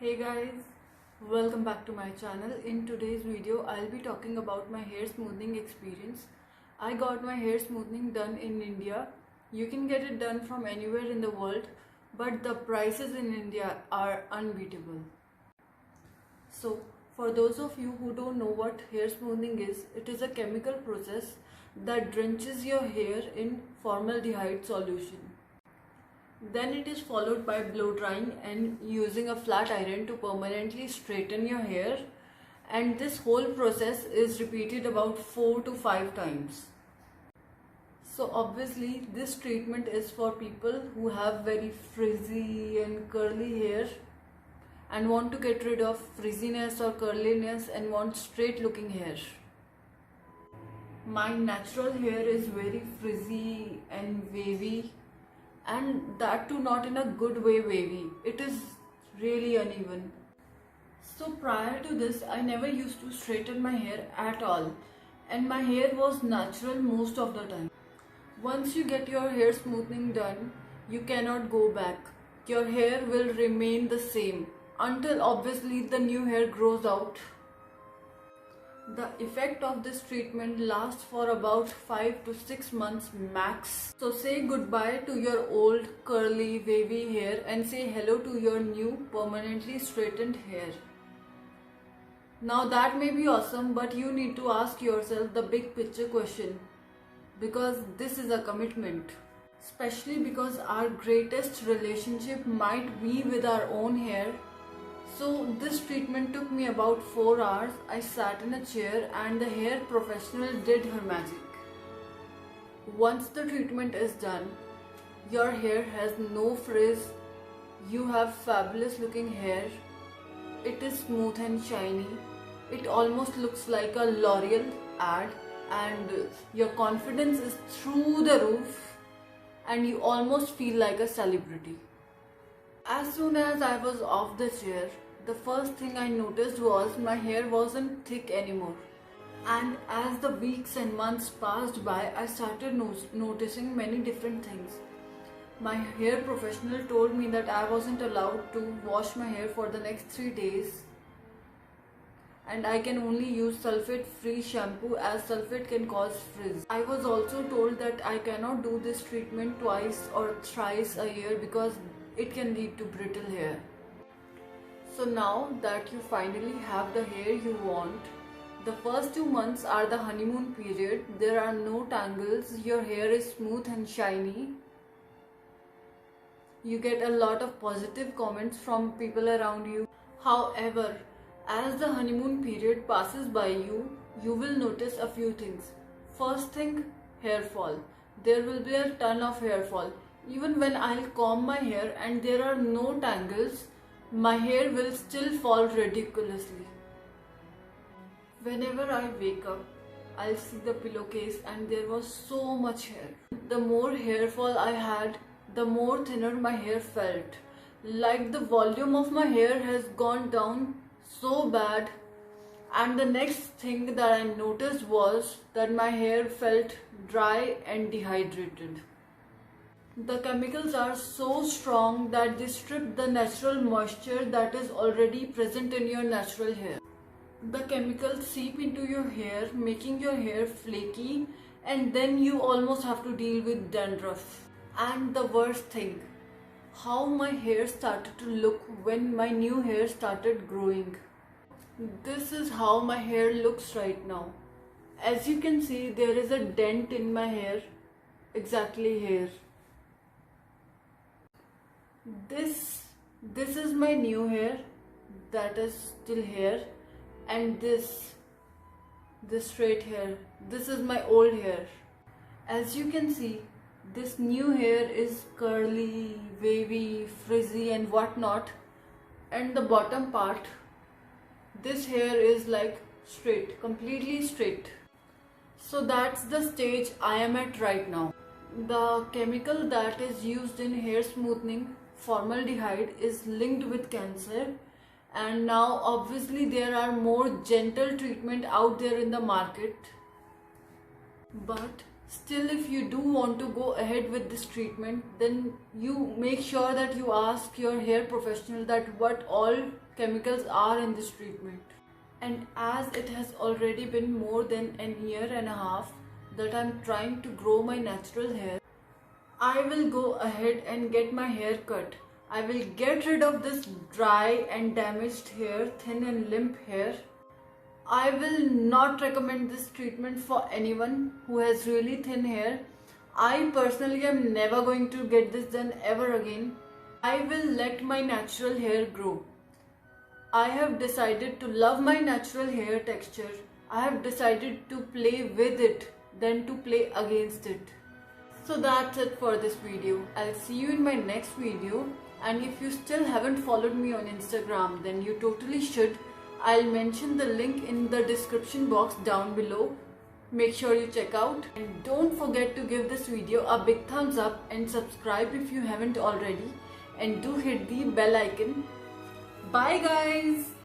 Hey guys, welcome back to my channel. In today's video, I'll be talking about my hair smoothing experience. I got my hair smoothing done in India. You can get it done from anywhere in the world, but the prices in India are unbeatable. So, for those of you who don't know what hair smoothing is, it is a chemical process that drenches your hair in formaldehyde solution. Then it is followed by blow drying and using a flat iron to permanently straighten your hair, and this whole process is repeated about 4 to 5 times. So obviously this treatment is for people who have very frizzy and curly hair and want to get rid of frizziness or curliness and want straight looking hair. My natural hair is very frizzy and wavy, and that too not in a good way wavy. It is really uneven. So prior to this, I never used to straighten my hair at all, and my hair was natural most of the time. Once you get your hair smoothing done, you cannot go back. Your hair will remain the same until obviously the new hair grows out. The effect of this treatment lasts for about 5 to 6 months max. So say goodbye to your old curly wavy hair and say hello to your new permanently straightened hair. Now that may be awesome, but you need to ask yourself the big picture question, because this is a commitment. Especially because our greatest relationship might be with our own hair. So this treatment took me about 4 hours. I sat in a chair and the hair professional did her magic. Once the treatment is done, your hair has no frizz. You have fabulous looking hair. It is smooth and shiny. It almost looks like a L'Oreal ad, and your confidence is through the roof and you almost feel like a celebrity. As soon as I was off the chair, the first thing I noticed was my hair wasn't thick anymore. And as the weeks and months passed by, I started noticing many different things. My hair professional told me that I wasn't allowed to wash my hair for the next 3 days. And I can only use sulfate-free shampoo as sulfate can cause frizz. I was also told that I cannot do this treatment twice or thrice a year because it can lead to brittle hair. So now that you finally have the hair you want, the first 2 months are the honeymoon period. There are no tangles, your hair is smooth and shiny. You get a lot of positive comments from people around you. However, as the honeymoon period passes by you will notice a few things. First thing, hair fall. There will be a ton of hair fall. Even when I'll comb my hair and there are no tangles, my hair will still fall ridiculously. Whenever I wake up, I'll see the pillowcase and there was so much hair. The more hair fall I had, the more thinner my hair felt. Like the volume of my hair has gone down so bad. And the next thing that I noticed was that my hair felt dry and dehydrated. The chemicals are so strong that they strip the natural moisture that is already present in your natural hair. The chemicals seep into your hair, making your hair flaky, and then you almost have to deal with dandruff. And the worst thing, how my hair started to look when my new hair started growing. This is how my hair looks right now. As you can see, there is a dent in my hair, exactly here. This is my new hair that is still here, and this straight hair, this is my old hair. As you can see, this new hair is curly, wavy, frizzy and whatnot, and the bottom part, this hair is like straight, completely straight. So that's the stage I am at right now. The chemical that is used in hair smoothing, formaldehyde, is linked with cancer, and now obviously there are more gentle treatment out there in the market, but Still, if you do want to go ahead with this treatment, then you make sure that you ask your hair professional that what all chemicals are in this treatment. And as it has already been more than a year and a half that I'm trying to grow my natural hair, I will go ahead and get my hair cut. I will get rid of this dry and damaged hair, thin and limp hair. I will not recommend this treatment for anyone who has really thin hair. I personally am never going to get this done ever again. I will let my natural hair grow. I have decided to love my natural hair texture. I have decided to play with it than to play against it. So that's it for this video. I'll see you in my next video. And if you still haven't followed me on Instagram, then you totally should. I'll mention the link in the description box down below. Make sure you check out. And don't forget to give this video a big thumbs up and subscribe if you haven't already. And do hit the bell icon. Bye guys!